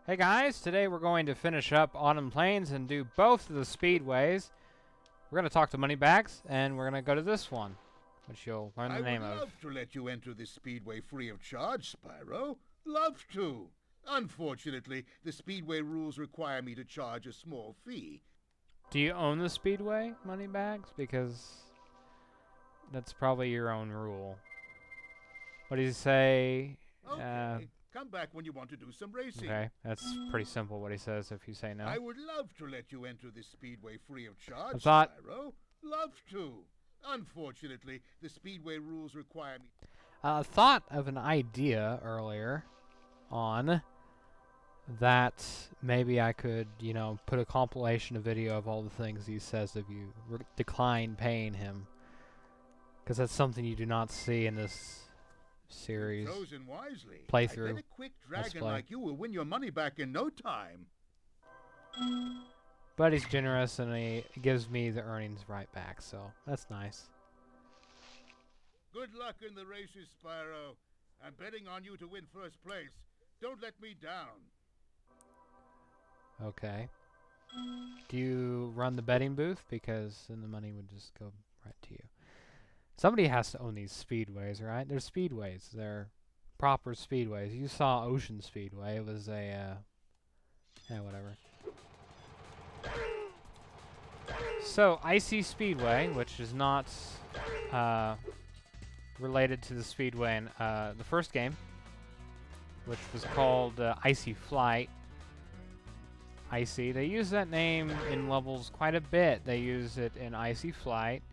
Hey guys, today we're going to finish up Autumn Plains and do both of the speedways. We're going to talk to Moneybags, and we're going to go to this one, which you'll learn the name of. I would love to let you enter this speedway free of charge, Spyro. Love to. Unfortunately, the speedway rules require me to charge a small fee. Do you own the speedway, Moneybags? Because that's probably your own rule. What does he say? Okay. Come back when you want to do some racing. Okay, that's pretty simple what he says if you say no. I would love to let you enter this speedway free of charge, Spyro. Love to. Unfortunately, the speedway rules require me. Thought of an idea earlier on that maybe I could, put a compilation of video of all the things he says if you decline paying him. Because that's something you do not see in this series Chosen wisely. playthrough. I bet a quick dragon like you will win your money back in no time. But he's generous and he gives me the earnings right back, so that's nice. Good luck in the races, Spyro. I'm betting on you to win first place. Don't let me down. Okay. Do you run the betting booth? Because then the money would just go right to you. Somebody has to own these speedways, right? They're speedways. They're proper speedways. You saw Ocean Speedway. It was a, yeah, whatever. So, Icy Speedway, which is not related to the speedway in the first game, which was called Icy Flight. Icy. They use that name in levels quite a bit. They use it in Icy Flight.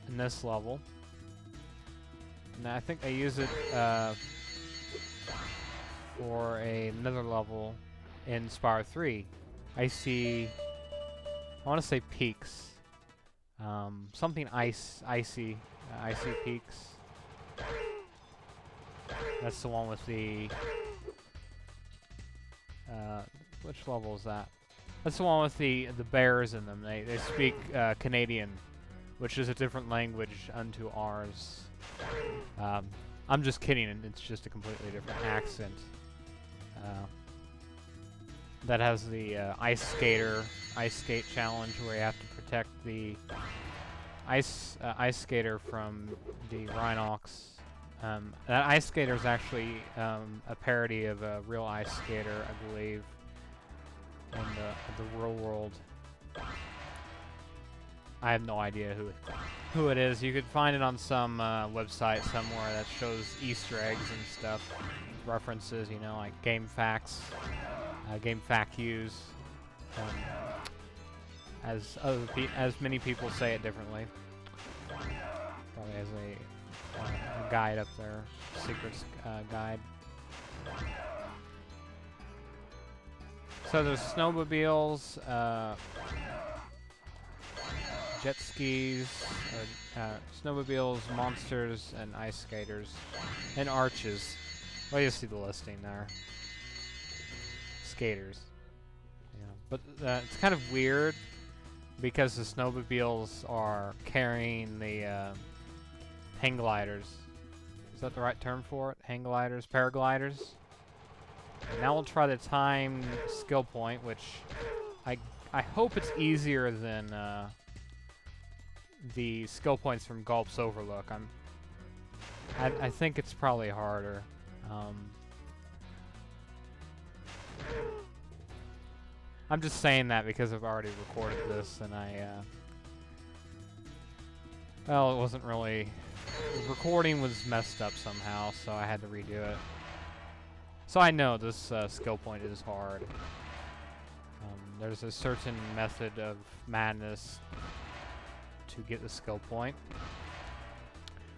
In this level. And I think they use it for another level in Spyro 3. I want to say Peaks. Something icy Peaks. That's the one with the... which level is that? That's the one with the bears in them. They speak Canadian, which is a different language unto ours. I'm just kidding, and it's just a completely different accent. That has the ice skate challenge, where you have to protect the ice skater from the Rhinox. That ice skater is actually a parody of a real ice skater, I believe, in the real world. I have no idea who it is. You could find it on some website somewhere that shows Easter eggs and stuff, references, like game facts, game FAQs, as many people say it differently. Probably has a guide up there, secrets guide. So there's snowmobiles. Jet skis, snowmobiles, monsters, and ice skaters, and arches. Well, you see the listing there. Skaters. Yeah, but it's kind of weird because the snowmobiles are carrying the hang gliders. Is that the right term for it? Hang gliders, paragliders. And now we'll try the time skill point, which I hope it's easier than the skill points from Gulp's Overlook. I think it's probably harder. I'm just saying that because I've already recorded this and well, it wasn't really... The recording was messed up somehow, so I had to redo it. So I know this skill point is hard. There's a certain method of madness to get the skill point.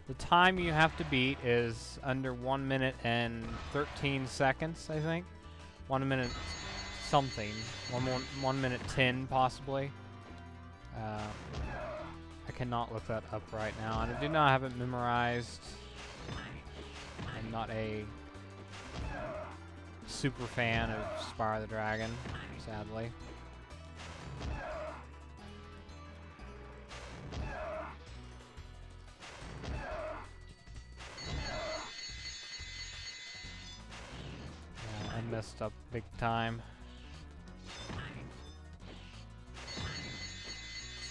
The time you have to beat is under 1 minute and 13 seconds, I think. 1 minute something. 1 minute 10, possibly. I cannot look that up right now, and I do not have it memorized. I'm not a super fan of Spyro the Dragon, sadly. messed up big time.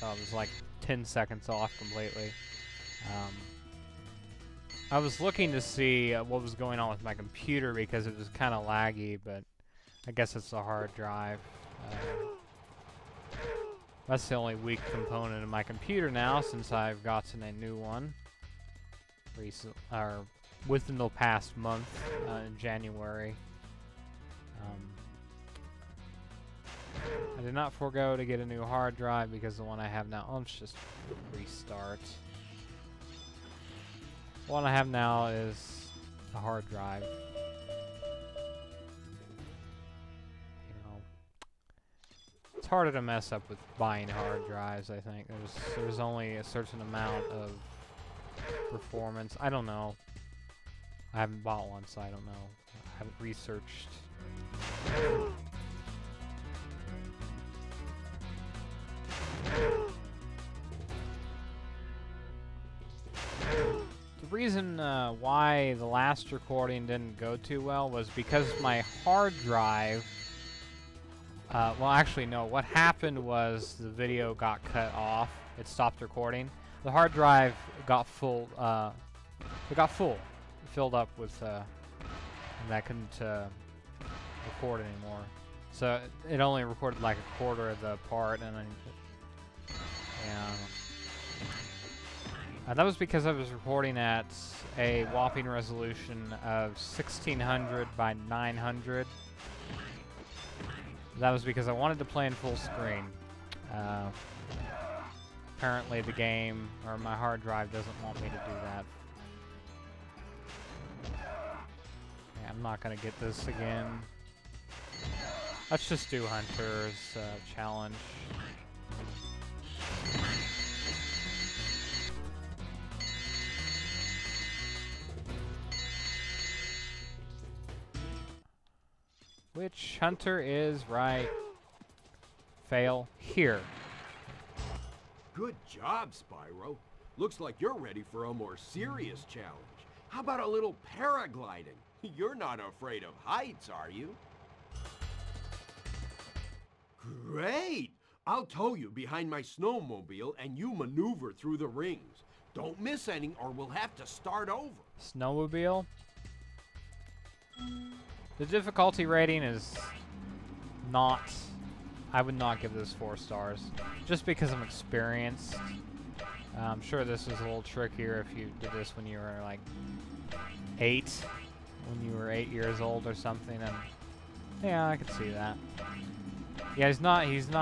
So I was like 10 seconds off completely. I was looking to see what was going on with my computer because it was kind of laggy, but I guess it's the hard drive. That's the only weak component of my computer now, since I've gotten a new one within the past month, in January. I did not forego to get a new hard drive because the one I have now. Oh, let's just restart. The one I have now is a hard drive. It's harder to mess up with buying hard drives, I think. There's only a certain amount of performance. I don't know. I haven't bought one, so I don't know. I haven't researched. The reason why the last recording didn't go too well was because my hard drive... well, actually, no. What happened was the video got cut off. It stopped recording. The hard drive got full. It got full. It filled up with, and I couldn't record anymore. So it only recorded like a quarter of the part, and that was because I was recording at a whopping resolution of 1600 by 900. That was because I wanted to play in full screen. Apparently the game, or my hard drive, doesn't want me to do that. Yeah, I'm not gonna get this again. Let's just do Hunter's challenge. Which Hunter is right? Fail here. Good job, Spyro. Looks like you're ready for a more serious challenge. How about a little paragliding? You're not afraid of heights, are you? Great! I'll tow you behind my snowmobile and you maneuver through the rings. Don't miss any or we'll have to start over. Snowmobile? The difficulty rating is not... I would not give this 4 stars. Just because I'm experienced. I'm sure this is a little trickier if you did this when you were like 8. When you were 8 years old or something. And yeah, I could see that. Yeah, he's not using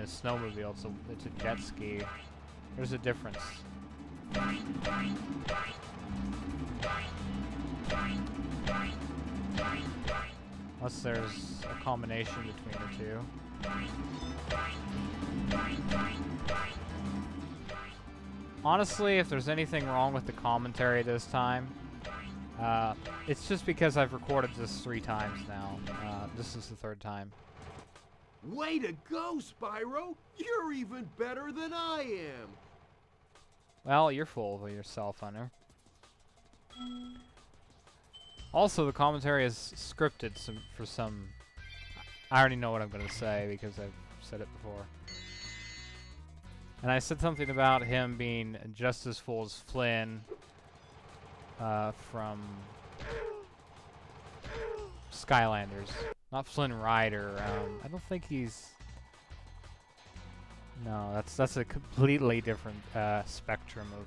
a snowmobile. It's a jet ski. There's a difference. Unless there's a combination between the two. Honestly, if there's anything wrong with the commentary this time, it's just because I've recorded this 3 times now. This is the 3rd time. Way to go, Spyro! You're even better than I am! Well, you're full of yourself, Hunter. Also, the commentary is scripted for some... I already know what I'm going to say because I've said it before. And I said something about him being just as full as Flynn from Skylanders. Not Flynn Rider. I don't think he's... No, that's a completely different spectrum of...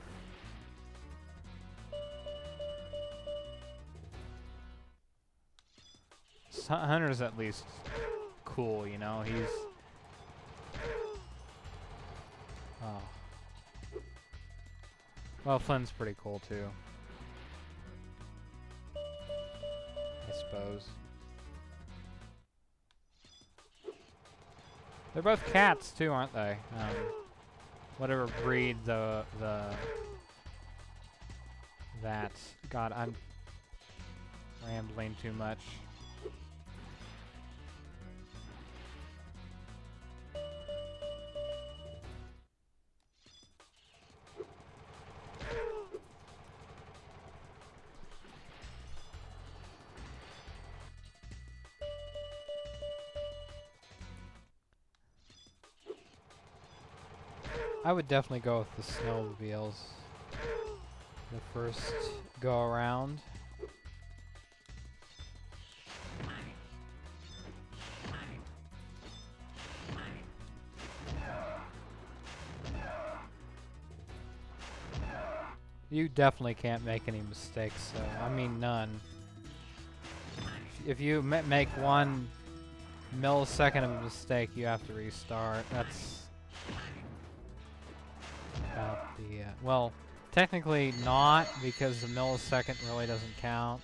Hunter's at least cool, you know, he's... Oh. Well, Flynn's pretty cool, too. I suppose. They're both cats, too, aren't they? Whatever breed that... God, I'm rambling too much. I would definitely go with the snowmobiles the first go around. You definitely can't make any mistakes, so I mean none. If you make 1 millisecond of a mistake, you have to restart. That's about the well, technically not, because the millisecond really doesn't count.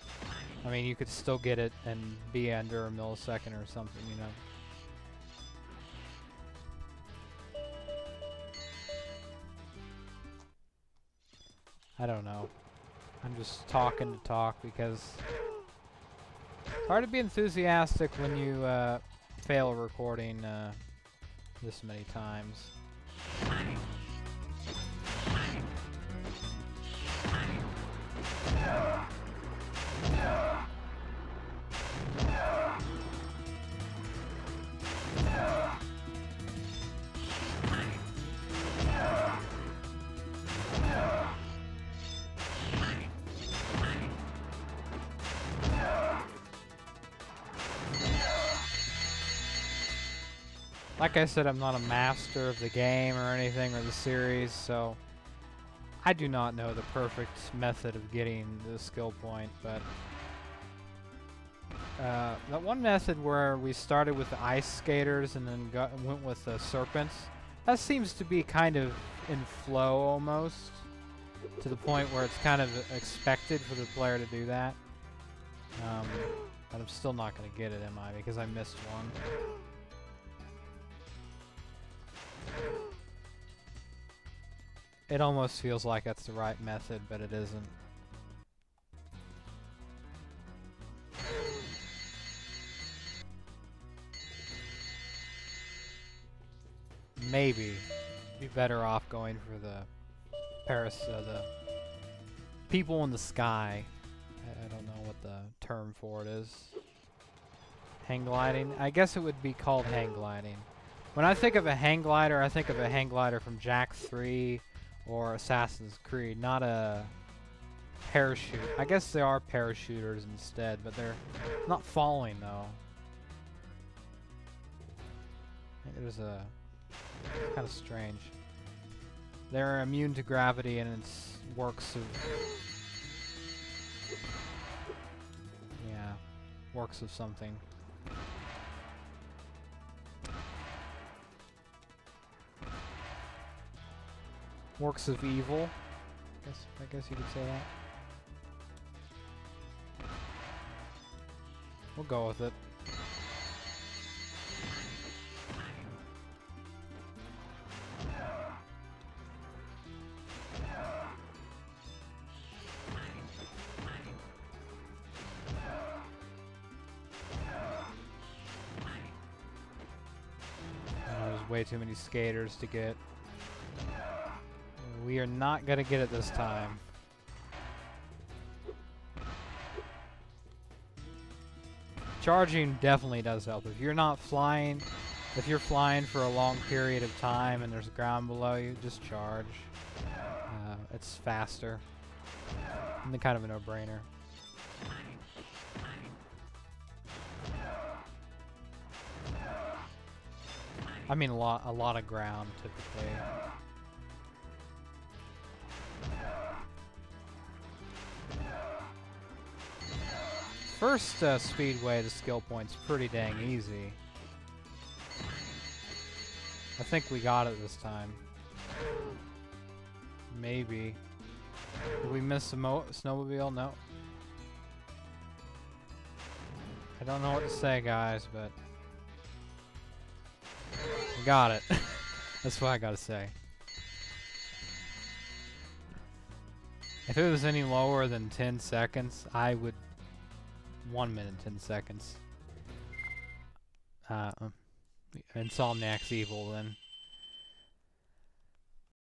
I mean, you could still get it and be under a millisecond or something, you know. I don't know. I'm just talking to talk because it's hard to be enthusiastic when you fail a recording this many times. Like I said, I'm not a master of the game or anything, or the series, so I do not know the perfect method of getting the skill point, but that one method where we started with the ice skaters and then went with the serpents, that seems to be kind of in flow almost, to the point where it's kind of expected for the player to do that. But I'm still not going to get it, am I? Because I missed one. It almost feels like that's the right method, but it isn't. Maybe be better off going for the the people in the sky. I don't know what the term for it is. Hang gliding? I guess it would be called hang gliding. When I think of a hang glider, I think of a hang glider from Jak 3 or Assassin's Creed, not a parachute. I guess they are parachuters instead, but they're not falling though. I think there's a kind of strange. They're immune to gravity, and it's works of works of something. Works of evil. I guess you could say that. We'll go with it. There's way too many skaters to get. We are not going to get it this time. Charging definitely does help. If you're not flying, if you're flying for a long period of time and there's ground below you, just charge. It's faster. And kind of a no-brainer. I mean a lot of ground typically. First Speedway, the skill point's pretty dang easy. I think we got it this time. Maybe. Did we miss a snowmobile? No. I don't know what to say, guys, but we got it. That's what I gotta say. If it was any lower than 10 seconds, I would 1 minute, 10 seconds. Insomniac's evil then.